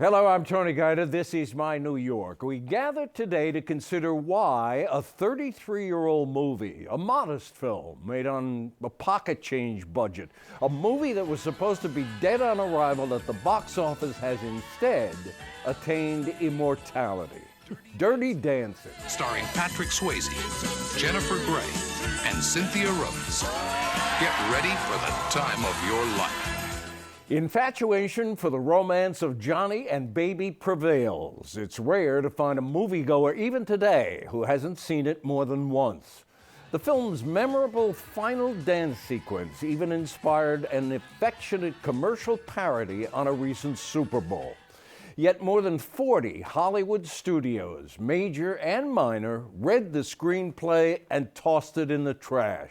Hello, I'm Tony Guida. This is My New York. We gather today to consider why a 33-year-old movie, a modest film made on a pocket change budget, a movie that was supposed to be dead on arrival at the box office, has instead attained immortality. Dirty Dancing. Starring Patrick Swayze, Jennifer Grey, and Cynthia Rhodes. Get ready for the time of your life. Infatuation for the romance of Johnny and Baby prevails. It's rare to find a moviegoer, even today, who hasn't seen it more than once. The film's memorable final dance sequence even inspired an affectionate commercial parody on a recent Super Bowl. Yet more than 40 Hollywood studios, major and minor, read the screenplay and tossed it in the trash.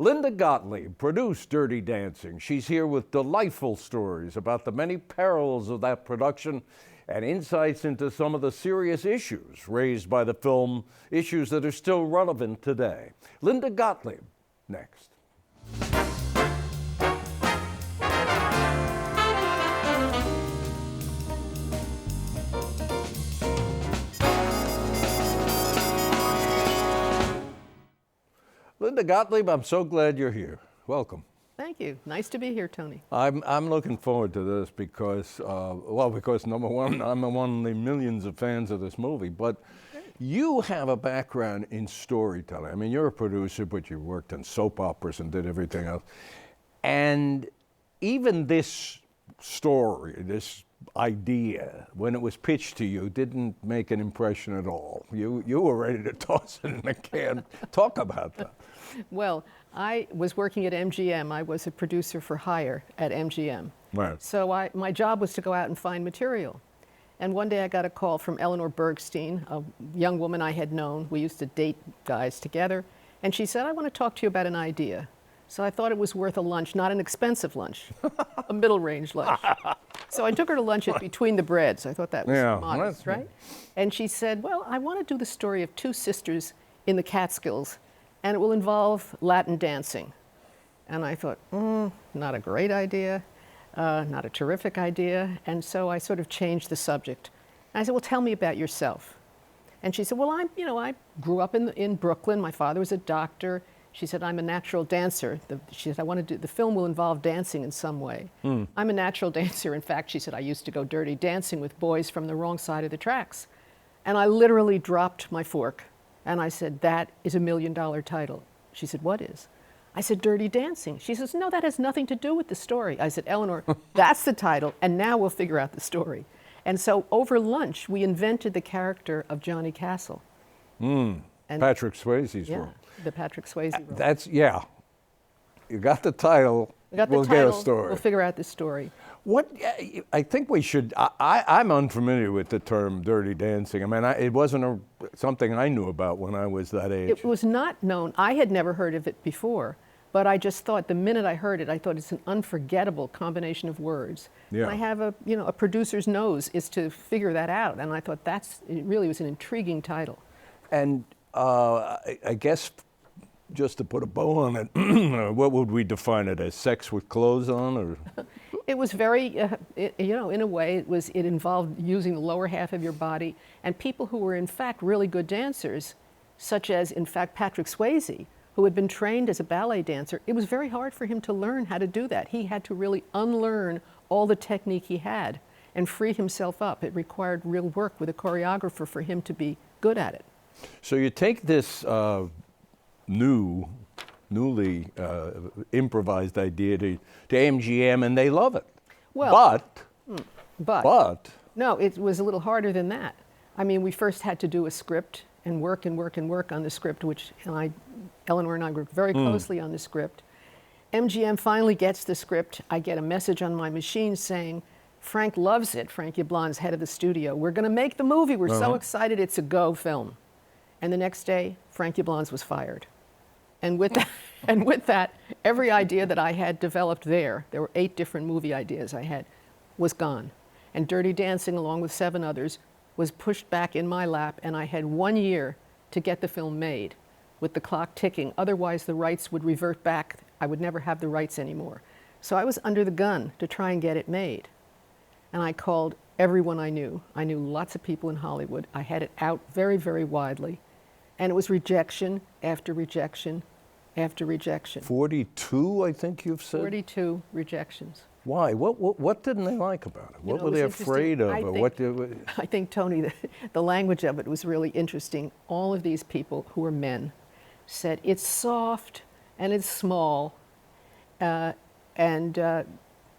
Linda Gottlieb produced Dirty Dancing. She's here with delightful stories about the many perils of that production and insights into some of the serious issues raised by the film, issues that are still relevant today. Linda Gottlieb, next. Linda Gottlieb, I'm so glad you're here. Welcome. Thank you. Nice to be here, Tony. I'm looking forward to this because, because number one, I'm one of the millions of fans of this movie, but you have a background in storytelling. I mean, you're a producer, but you worked in soap operas and did everything else. And even this story, this idea, when it was pitched to you, didn't make an impression at all. You were ready to toss it in the can. Talk about that. Well, I was working at MGM. I was a producer for hire at MGM. Right. So my job was to go out and find material. And one day I got a call from Eleanor Bergstein, a young woman I had known. We used to date guys together. And she said, I want to talk to you about an idea. So I thought it was worth a lunch, not an expensive lunch, a middle-range lunch. So I took her to lunch at Between the Breads. I thought that was modest, right? And she said, well, I want to do the story of two sisters in the Catskills, and it will involve Latin dancing. And I thought, not a great idea, not a terrific idea. And so I sort of changed the subject. And I said, well, tell me about yourself. And she said, well, I grew up in Brooklyn. My father was a doctor. She said, I'm a natural dancer. She said, the film will involve dancing in some way. I'm a natural dancer. In fact, she said, I used to go dirty dancing with boys from the wrong side of the tracks. And I literally dropped my fork. And I said, that is $1 million title. She said, what is? I said, Dirty Dancing. She says, no, that has nothing to do with the story. I said, Eleanor, that's the title, and now we'll figure out the story. And so over lunch, we invented the character of Johnny Castle. And Patrick Swayze's role. The Patrick Swayze role. You got the title. We'll get a story. We'll figure out the story. I think we should. I'm unfamiliar with the term "dirty dancing." I mean, it wasn't something I knew about when I was that age. It was not known. I had never heard of it before, but I just thought the minute I heard it, I thought it's an unforgettable combination of words. Yeah. And I have a producer's nose is to figure that out, and I thought it really was an intriguing title. And I guess, just to put a bow on it, what would we define it as? Sex with clothes on, or? It was very, in a way, it involved using the lower half of your body, and people who were in fact really good dancers, such as in fact Patrick Swayze, who had been trained as a ballet dancer. It was very hard for him to learn how to do that. He had to really unlearn all the technique he had and free himself up. It required real work with a choreographer for him to be good at it. So you take this newly improvised idea to MGM, and they love it. Well, but no, it was a little harder than that. I mean, we first had to do a script and work and work and work on the script, which Eleanor and I worked very closely on the script. MGM finally gets the script. I get a message on my machine saying, Frank loves it. Frank Yablans, head of the studio. We're going to make the movie. We're so excited. It's a go film. And the next day, Frank Yablans was fired. And with that, every idea that I had developed there were 8 different movie ideas I had, was gone. And Dirty Dancing, along with 7 others, was pushed back in my lap, and I had 1 year to get the film made, with the clock ticking. Otherwise, the rights would revert back. I would never have the rights anymore. So I was under the gun to try and get it made. and I called everyone I knew. I knew lots of people in Hollywood. I had it out very, very widely. And it was rejection after rejection after rejection. 42, I think you've said? 42 rejections. Why? What didn't they like about it? You What know, were it they was afraid of? interesting. Or what did, I think, Tony, the language of it was really interesting. All of these people who were men said, it's soft and it's small, and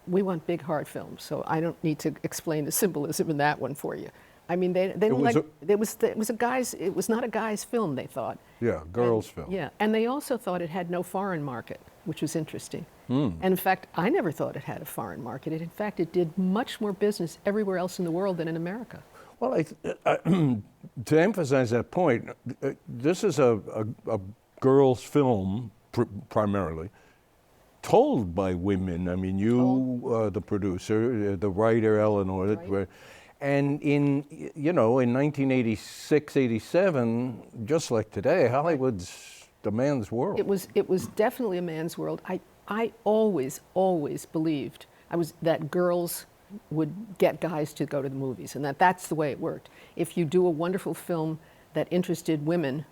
we want big, hard films. So I don't need to explain the symbolism in that one for you. I mean, they didn't was like, it was not a guy's film, they thought. yeah, girls' film. Yeah, and they also thought it had no foreign market, which was interesting. And in fact, I never thought it had a foreign market. In fact, it did much more business everywhere else in the world than in America. Well, to emphasize that point, this is a girls' film primarily, told by women. I mean, you, the producer, the writer, Eleanor, Right. and in 1986, 87, just like today, Hollywood's the man's world. It was definitely a man's world. I always believed that girls would get guys to go to the movies, and that's the way it worked. If you do a wonderful film that interested women,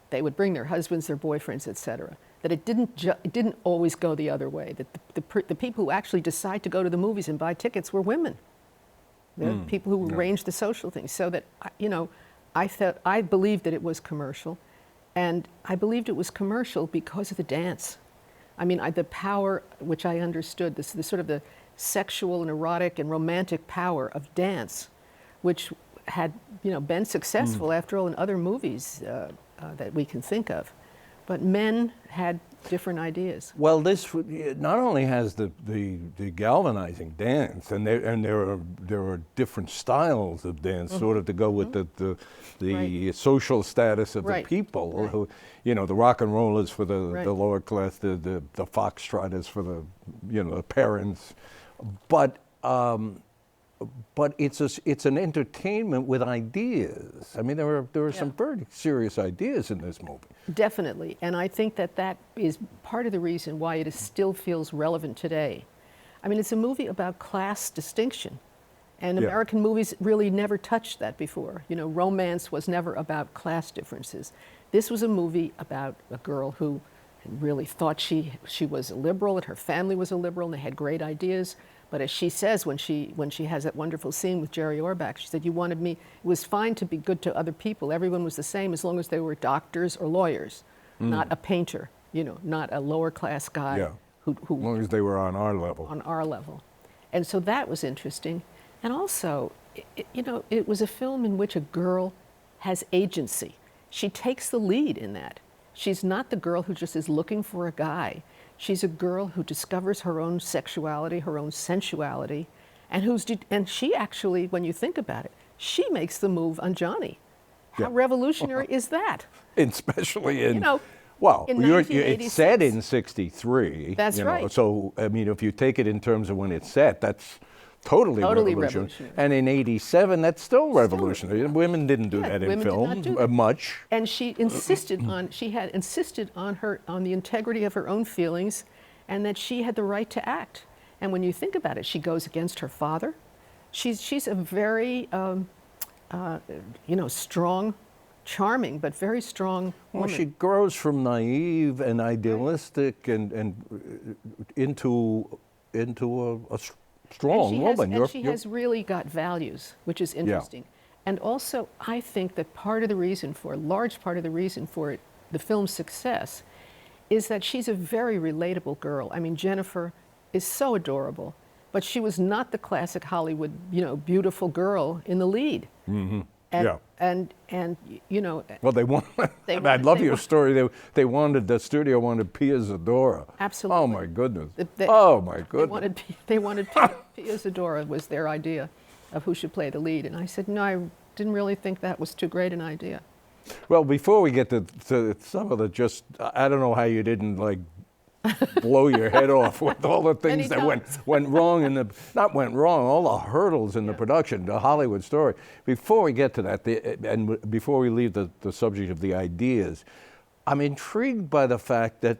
they would bring their husbands, their boyfriends, etc. That it didn't always go the other way. That the people who actually decide to go to the movies and buy tickets were women. The people who arranged the social things. So that I believed that it was commercial, and I believed it was commercial because of the dance. I mean, the power, which I understood, the sort of the sexual and erotic and romantic power of dance, which had been successful after all in other movies that we can think of, but men had different ideas. Well, this not only has the galvanizing dance, and there are different styles of dance, sort of to go with the Right. social status of Right. the people. Right. Who, the rock and rollers for the Right. lower class, the foxtrotters for the parents, but it's an entertainment with ideas. I mean, there are some very serious ideas in this movie. Definitely, and I think that is part of the reason why it still feels relevant today. I mean, it's a movie about class distinction, and Yeah. American movies really never touched that before. Romance was never about class differences. This was a movie about a girl who really thought she was a liberal, and her family was a liberal, and they had great ideas. But as she says when she has that wonderful scene with Jerry Orbach, she said, "You wanted me, it was fine to be good to other people. Everyone was the same as long as they were doctors or lawyers, not a painter, not a lower class guy Yeah. who As long as they were on our level. on our level." And so that was interesting. And also, it was a film in which a girl has agency. She takes the lead in that. She's not the girl who just is looking for a guy. She's a girl who discovers her own sexuality, her own sensuality, and she actually, when you think about it, she makes the move on Johnny. How Yeah. revolutionary is that? Especially in, in it's set in 63. That's right. So, I mean, if you take it in terms of when it's set, that's totally revolutionary. And in 87, that's still revolutionary. Women didn't do that in women did film not do that. much. And she had insisted on the integrity of her own feelings, and that she had the right to act. And when you think about it, she goes against her father. She's a very strong, charming, but very strong woman. Well, she grows from naive and idealistic and into a strong woman. And she has really got values, which is interesting. And also, I think that a large part of the reason for the film's success is that she's a very relatable girl. I mean, Jennifer is so adorable, but she was not the classic Hollywood, beautiful girl in the lead. Mm-hmm. And Well, they want. I love your story. The studio wanted Pia Zadora. Absolutely. Oh my goodness. Oh my goodness. They wanted Pia Zadora was their idea of who should play the lead, and I said no, I didn't really think that was too great an idea. Well, before we get to some of I don't know how you didn't blow your head off with all the things that went wrong all the hurdles in the production, the Hollywood story. Before we get to that, and before we leave the subject of the ideas, I'm intrigued by the fact that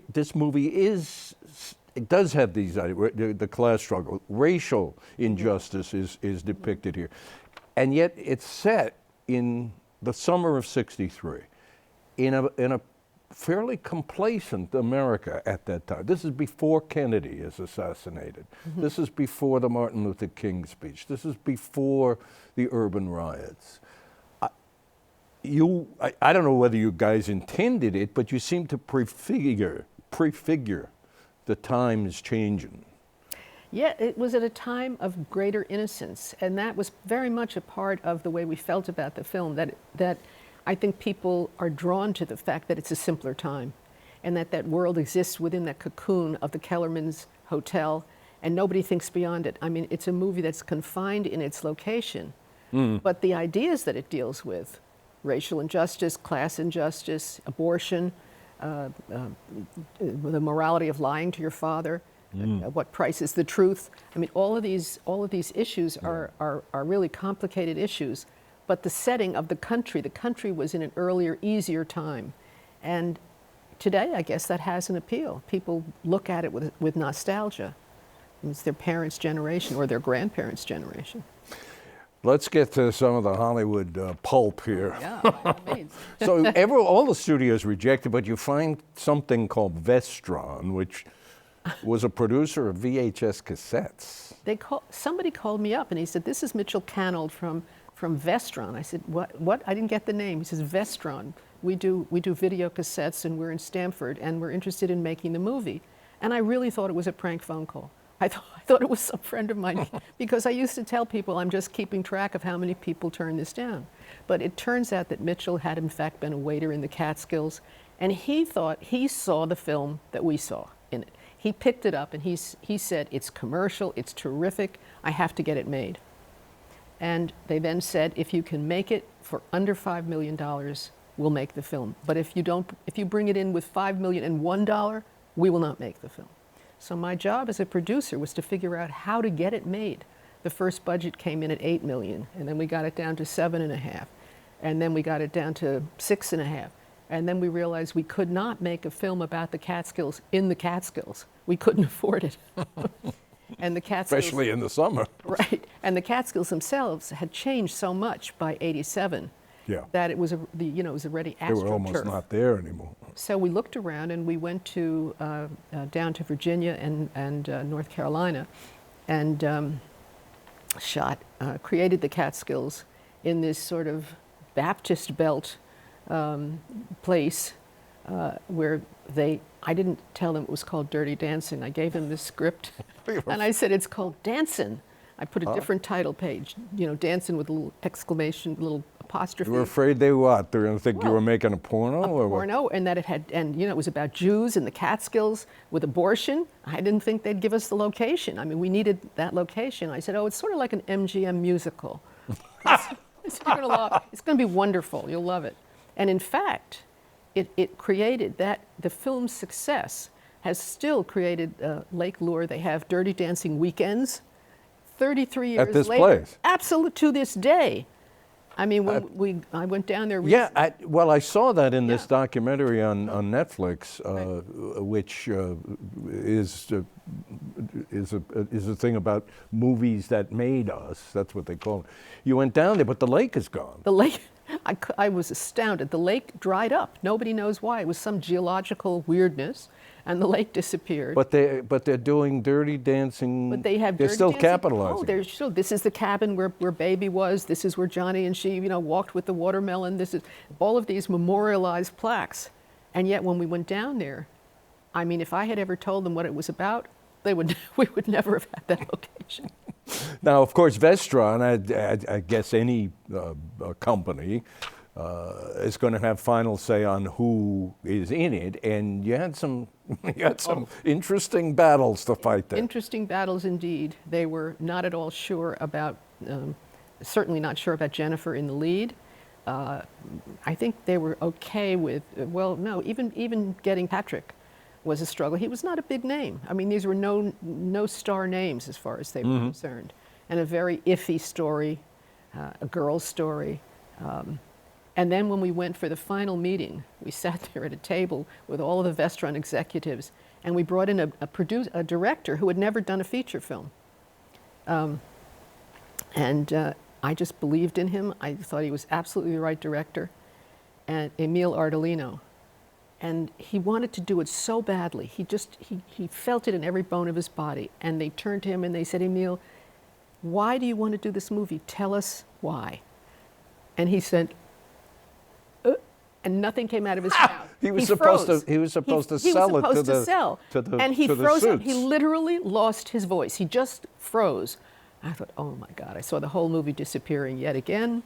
this movie is it does have these, the class struggle, racial injustice is depicted here. And yet it's set in the summer of '63 in a fairly complacent America at that time. This is before Kennedy is assassinated. This is before the Martin Luther King speech. This is before the urban riots. I don't know whether you guys intended it, but you seem to prefigure the times changing. Yeah, it was at a time of greater innocence, and that was very much a part of the way we felt about the film, that I think people are drawn to the fact that it's a simpler time, and that world exists within that cocoon of the Kellerman's Hotel, and nobody thinks beyond it. I mean, it's a movie that's confined in its location, but the ideas that it deals with, racial injustice, class injustice, abortion, the morality of lying to your father, what price is the truth? I mean, all of these issues are really complicated issues, but the setting of the country was in an earlier, easier time. And today, I guess that has an appeal. People look at it with nostalgia. It's their parents' generation or their grandparents' generation. Let's get to some of the Hollywood pulp here. Yeah, by all means. So all the studios rejected, but you find something called Vestron, which was a producer of VHS cassettes. Somebody called me up and he said, "This is Mitchell Canold from Vestron." I said, "What? I didn't get the name." He says, "Vestron. We do video cassettes, and we're in Stamford, and we're interested in making the movie." And I really thought it was a prank phone call. I thought it was some friend of mine, because I used to tell people I'm just keeping track of how many people turn this down. But it turns out that Mitchell had in fact been a waiter in the Catskills, and he thought he saw the film that we saw in it. He picked it up and he said, "It's commercial, it's terrific, I have to get it made." And they then said, "If you can make it for under $5 million, we'll make the film. But if you bring it in with $5,001,001, we will not make the film." So my job as a producer was to figure out how to get it made. The first budget came in at $8 million, and then we got it down to $7.5 million, and then we got it down to $6.5 million. And then we realized we could not make a film about the Catskills in the Catskills. We couldn't afford it. And the Catskills, especially in the summer. Right. And the Catskills themselves had changed so much by '87 that it was it was already AstroTurf. They were almost not there anymore. So we looked around and we went to down to Virginia and North Carolina, and created the Catskills in this sort of Baptist Belt place where I didn't tell them it was called Dirty Dancing. I gave them the script, and I said it's called Dancin'. I put a different title page, Dancin' with a little exclamation, little apostrophe. You were afraid they what? They were going to think you were making a porno? A porno, and that it was about Jews in the Catskills with abortion. I didn't think they'd give us the location. I mean, we needed that location. I said, "Oh, it's sort of like an MGM musical. It's going to be wonderful. You'll love it." And in fact, it created the film's success has still created Lake Lure. They have Dirty Dancing weekends. 33 years at this later, place. Absolute to this day. I mean, I went down there. Yeah, I saw that in this documentary on Netflix, which is a thing about movies that made us. That's what they call it. You went down there, but the lake is gone. The lake, I was astounded. The lake dried up. Nobody knows why. It was some geological weirdness, and the lake disappeared. But they're doing Dirty Dancing. But they have. They're Dirty still Dancing. capitalizing. Oh, they're still. This is the cabin where Baby was. This is where Johnny and she, walked with the watermelon. This is all of these memorialized plaques. And yet, when we went down there, I mean, if I had ever told them what it was about, we would never have had that location. Now, of course, Vestron, I guess any company is going to have final say on who is in it, and you had some interesting battles to fight there. Interesting battles indeed. They were not at all sure about, certainly not sure about Jennifer in the lead. I think they were okay with, even getting Patrick was a struggle. He was not a big name. I mean, these were no star names as far as they were concerned. And a very iffy story, a girl's story. And then when we went for the final meeting, we sat there at a table with all of the Vestron executives, And we brought in a director who had never done a feature film. I just believed in him. I thought he was absolutely the right director. And Emile Ardolino. And he wanted to do it so badly. He felt it in every bone of his body. And they turned to him and they said, Emile, why do you want to do this movie? Tell us why. And he said, and nothing came out of his mouth. He was supposed to sell it to the and he to the froze up. suits. He literally lost his voice. He just froze. I thought, oh my God. I saw the whole movie disappearing yet again.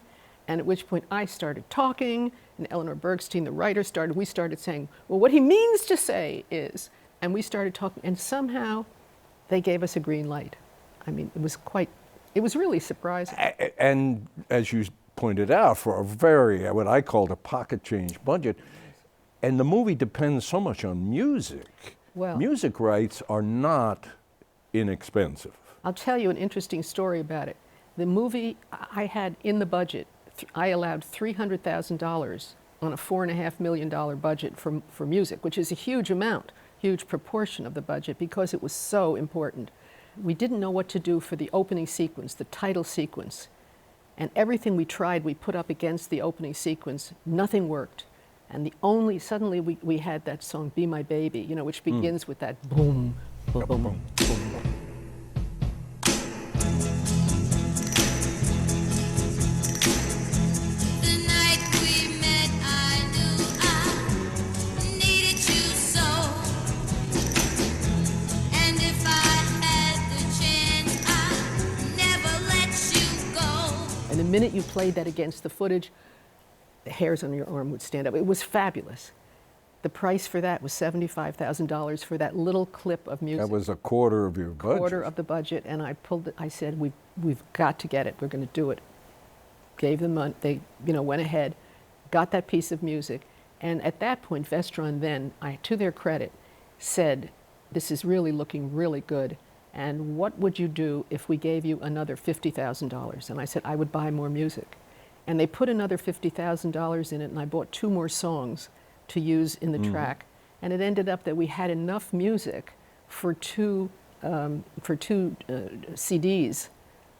And at which point I started talking, and Eleanor Bergstein, the writer, we started saying, well, what he means to say is, and we started talking, and somehow they gave us a green light. I mean, it was really surprising. And as you pointed out, for a very, what I called a pocket change budget, and the movie depends so much on music. Well, music rights are not inexpensive. I'll tell you an interesting story about it. The movie I had in the budget, I allowed $300,000 on a $4.5 million budget for music, which is a huge amount, huge proportion of the budget, because it was so important. We didn't know what to do for the opening sequence, the title sequence. And everything we tried, we put up against the opening sequence. Nothing worked. And suddenly we had that song, Be My Baby, which begins with that boom, boom, boom, boom, boom. And the minute you played that against the footage, the hairs on your arm would stand up. It was fabulous. The price for that was $75,000 for that little clip of music. That was a quarter of your budget. Quarter of the budget, and I said, we've got to get it. We're going to do it. Gave them money. They, went ahead, got that piece of music, and at that point, Vestron then, to their credit, said, this is really looking really good. And what would you do if we gave you another $50,000? And I said, I would buy more music. And they put another $50,000 in it, and I bought 2 more songs to use in the track. And it ended up that we had enough music for two CDs,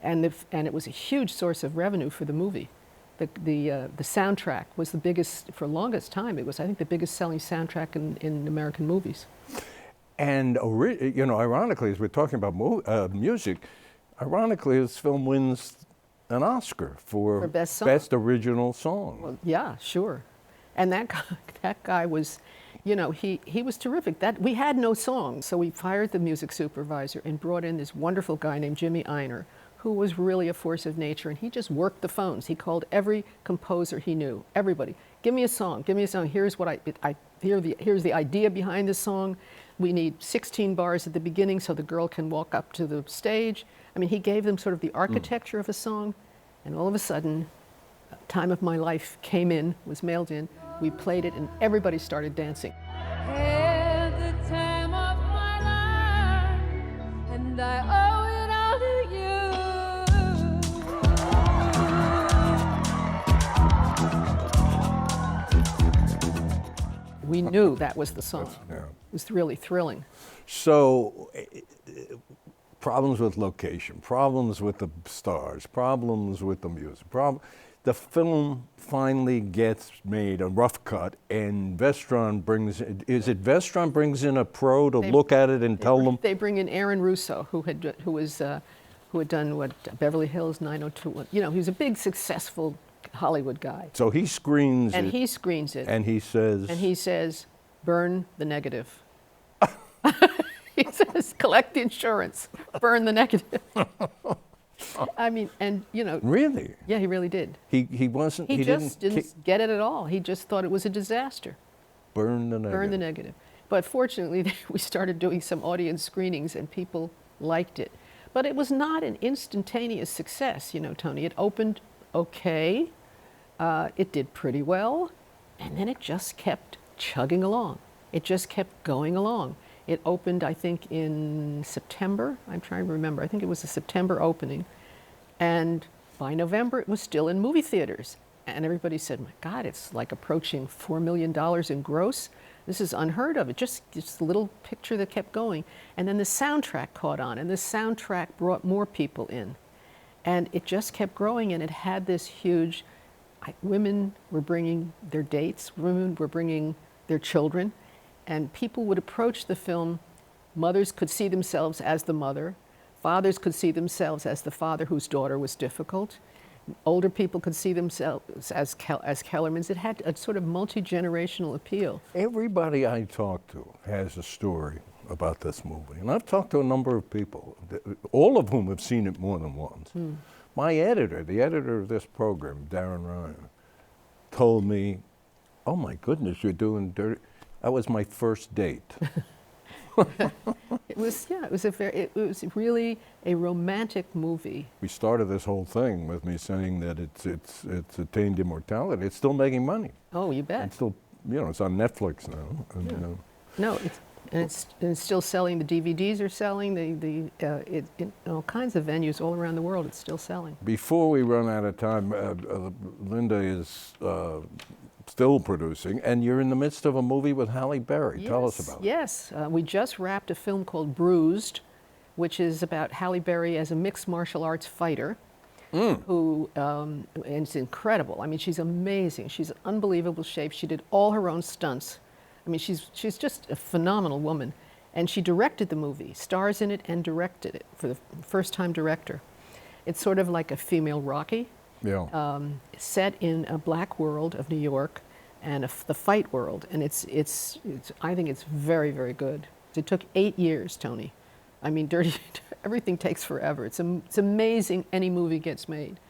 and it was a huge source of revenue for the movie. The soundtrack was the biggest, for the longest time, it was, I think, the biggest selling soundtrack in American movies. And, ironically, as we're talking about music, ironically, this film wins an Oscar for Best Song. Best Original Song. Well, yeah, sure. And that guy was, he was terrific. We had no songs, so we fired the music supervisor and brought in this wonderful guy named Jimmy Einer, who was really a force of nature, and he just worked the phones. He called every composer he knew, everybody. Give me a song. Give me a song. Here's what here's the idea behind the song. We need 16 bars at the beginning so the girl can walk up to the stage. I mean, he gave them sort of the architecture of a song, and all of a sudden, Time of My Life came in, was mailed in. We played it, and everybody started dancing. Had the time of my life, and I owe it all to you. We knew that was the song. Yeah. It was really thrilling. So, problems with location, problems with the stars, problems with the music. The film finally gets made, a rough cut, and Vestron brings in a pro to look at it and tell them? They bring in Aaron Russo, who had done Beverly Hills 90210. He was a big, successful Hollywood guy. So he screens and it. he screens it. And he says, burn the negative. He says, collect the insurance, burn the negative. I mean, and Really? Yeah, he really did. He just didn't get it at all. He just thought it was a disaster. Burn the negative. Burn the negative. But fortunately, we started doing some audience screenings and people liked it. But it was not an instantaneous success, Tony. It opened okay. It did pretty well. And then it just kept chugging along. It just kept going along. It opened, I think, in September. I'm trying to remember. I think it was a September opening. And by November, it was still in movie theaters. And everybody said, my God, it's like approaching $4 million in gross. This is unheard of. It just a little picture that kept going. And then the soundtrack caught on, and the soundtrack brought more people in. And it just kept growing, and it had this huge, women were bringing their dates, women were bringing their children, and people would approach the film. Mothers could see themselves as the mother. Fathers could see themselves as the father whose daughter was difficult. Older people could see themselves as Kellermans. It had a sort of multi-generational appeal. Everybody I talk to has a story about this movie. And I've talked to a number of people, all of whom have seen it more than once. My editor, the editor of this program, Darren Ryan, told me, "Oh my goodness, you're doing Dirty." That was my first date. It was really a romantic movie. We started this whole thing with me saying that it's attained immortality. It's still making money. Oh, you bet. It's still, it's on Netflix now. And, No, it's still selling. The DVDs are selling. In all kinds of venues all around the world, it's still selling. Before we run out of time, Linda is still producing, and you're in the midst of a movie with Halle Berry. Tell us about it. Yes, we just wrapped a film called Bruised, which is about Halle Berry as a mixed martial arts fighter. Who, and it's incredible. I mean, she's amazing. She's in unbelievable shape. She did all her own stunts. I mean, she's just a phenomenal woman. And she directed the movie, stars in it and directed it for the first-time director. It's sort of like a female Rocky. Yeah. Set in a black world of New York and the fight world, and I think it's very, very good. It took 8 years, Tony. I mean, everything takes forever. It's amazing any movie gets made,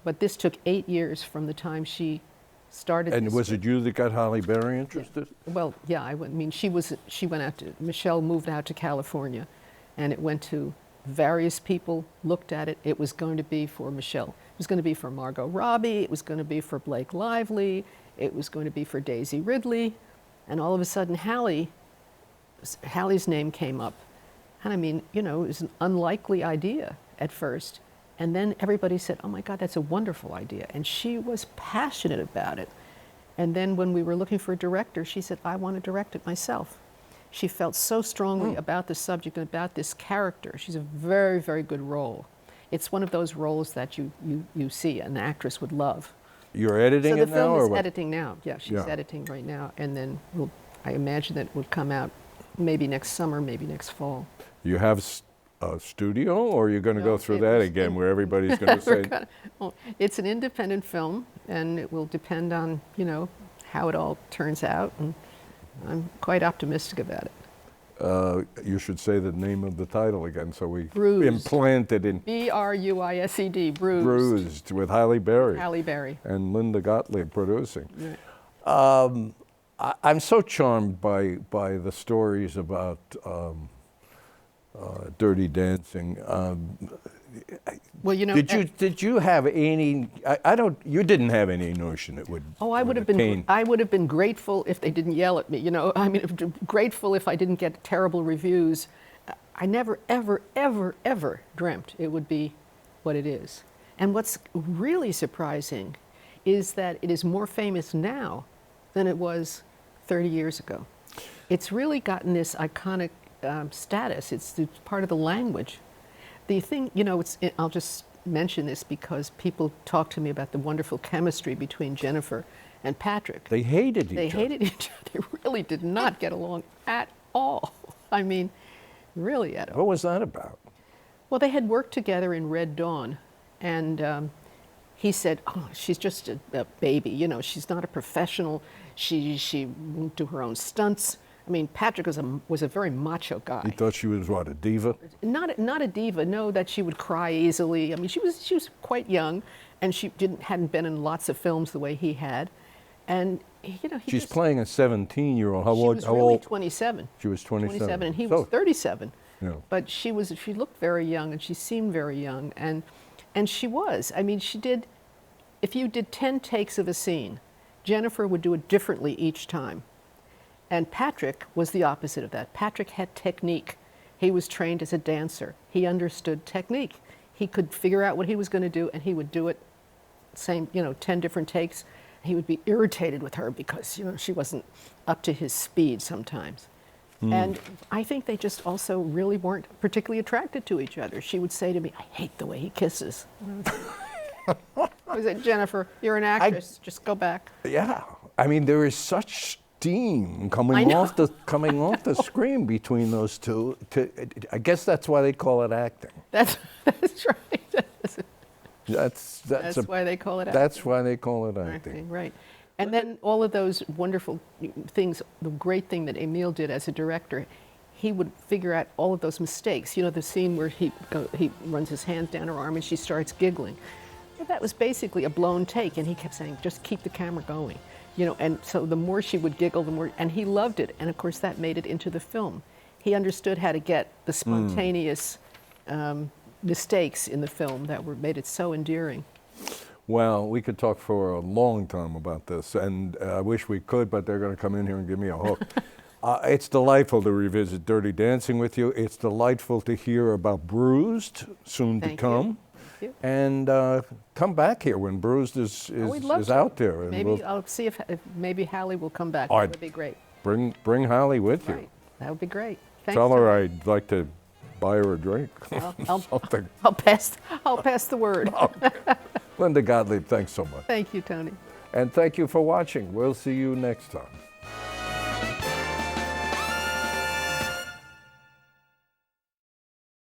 but this took 8 years from the time she started. And was it you that got Halle Berry interested? Yeah. Well, yeah. I mean, Michelle moved out to California, and it went to various people. Looked at it. It was going to be for Michelle. It was going to be for Margot Robbie. It was going to be for Blake Lively. It was going to be for Daisy Ridley. And all of a sudden, Halle's name came up. And I mean, it was an unlikely idea at first. And then everybody said, "Oh my God, that's a wonderful idea." And she was passionate about it. And then when we were looking for a director, she said, "I want to direct it myself." She felt so strongly about the subject and about this character. She's a very, very good role. It's one of those roles that you see an actress would love. You're editing it now? So the film or is what? editing now. Yeah, she's editing right now. And then I imagine that it will come out maybe next summer, maybe next fall. You have a studio, or you're going to No, go through it that was again, in- where everybody's going to say, It's an independent film, and it will depend on, how it all turns out. And I'm quite optimistic about it. you should say the name of the title again, so we Bruised. implant it in. Bruised. Bruised. Bruised, with Halle Berry. Halle Berry. And Linda Gottlieb producing. Right. I'm so charmed by the stories about Dirty Dancing. Well, Did you have any? You didn't have any notion it would. Oh, I would have attain- been grateful if they didn't yell at me. I mean, grateful if I didn't get terrible reviews. I never, ever, ever, ever dreamt it would be what it is. And what's really surprising is that it is more famous now than it was 30 years ago. It's really gotten this iconic status. It's part of the language. The thing, I'll just mention this because people talk to me about the wonderful chemistry between Jennifer and Patrick. They hated each They other. hated each other. They really did not get along at all. I mean, really at all. What was that about? Well, they had worked together in Red Dawn, and he said, "Oh, she's just a baby. She's not a professional. She won't do her own stunts." I mean, Patrick was a very macho guy. You thought she was what, a diva? Not a diva. No, that she would cry easily. I mean, she was quite young, and she hadn't been in lots of films the way he had, and She's playing a 17-year-old. How She old? was How really old? 27. She was 27. And he So- was 37. Yeah. But she looked very young, and she seemed very young, and she was. I mean, if you did 10 takes of a scene, Jennifer would do it differently each time. And Patrick was the opposite of that. Patrick had technique. He was trained as a dancer. He understood technique. He could figure out what he was going to do, and he would do it 10 different takes. he would be irritated with her because, you know, she wasn't up to his speed sometimes. And I think they just also really weren't particularly attracted to each other. She would say to me, "I hate the way he kisses." I said, "Jennifer, you're an actress. Just go back." Yeah, I mean, there is such steam I coming know. off the screen between those two. I guess that's why they call it acting. That's right. That's a- why they call it That's acting. why they call it acting. Acting, right. And then all of those wonderful things, the great thing that Emile did as a director, he would figure out all of those mistakes. You know, the scene where he runs his hands down her arm and she starts giggling. Well, that was basically a blown take, and he kept saying, "Just keep the camera going." You know, and so the more she would giggle, the more, and he loved it. And of course, that made it into the film. He understood how to get the spontaneous mistakes in the film that made it so endearing. Well, we could talk for a long time about this, and I wish we could, but they're going to come in here and give me a hook. It's delightful to revisit Dirty Dancing with you. It's delightful to hear about Bruised, soon to Thank you. come. Thank you. And come back here when Bruised is We'd love is to. out there. And Maybe we'll I'll see if maybe Hallie will come back. All That right. would be great. bring Holly with you. Right. That would be great. Thanks, Tell her Tony. I'd like to buy her a drink. I'll Something. I'll pass the word. Linda Gottlieb, thanks so much. Thank you, Tony. And thank you for watching. We'll see you next time.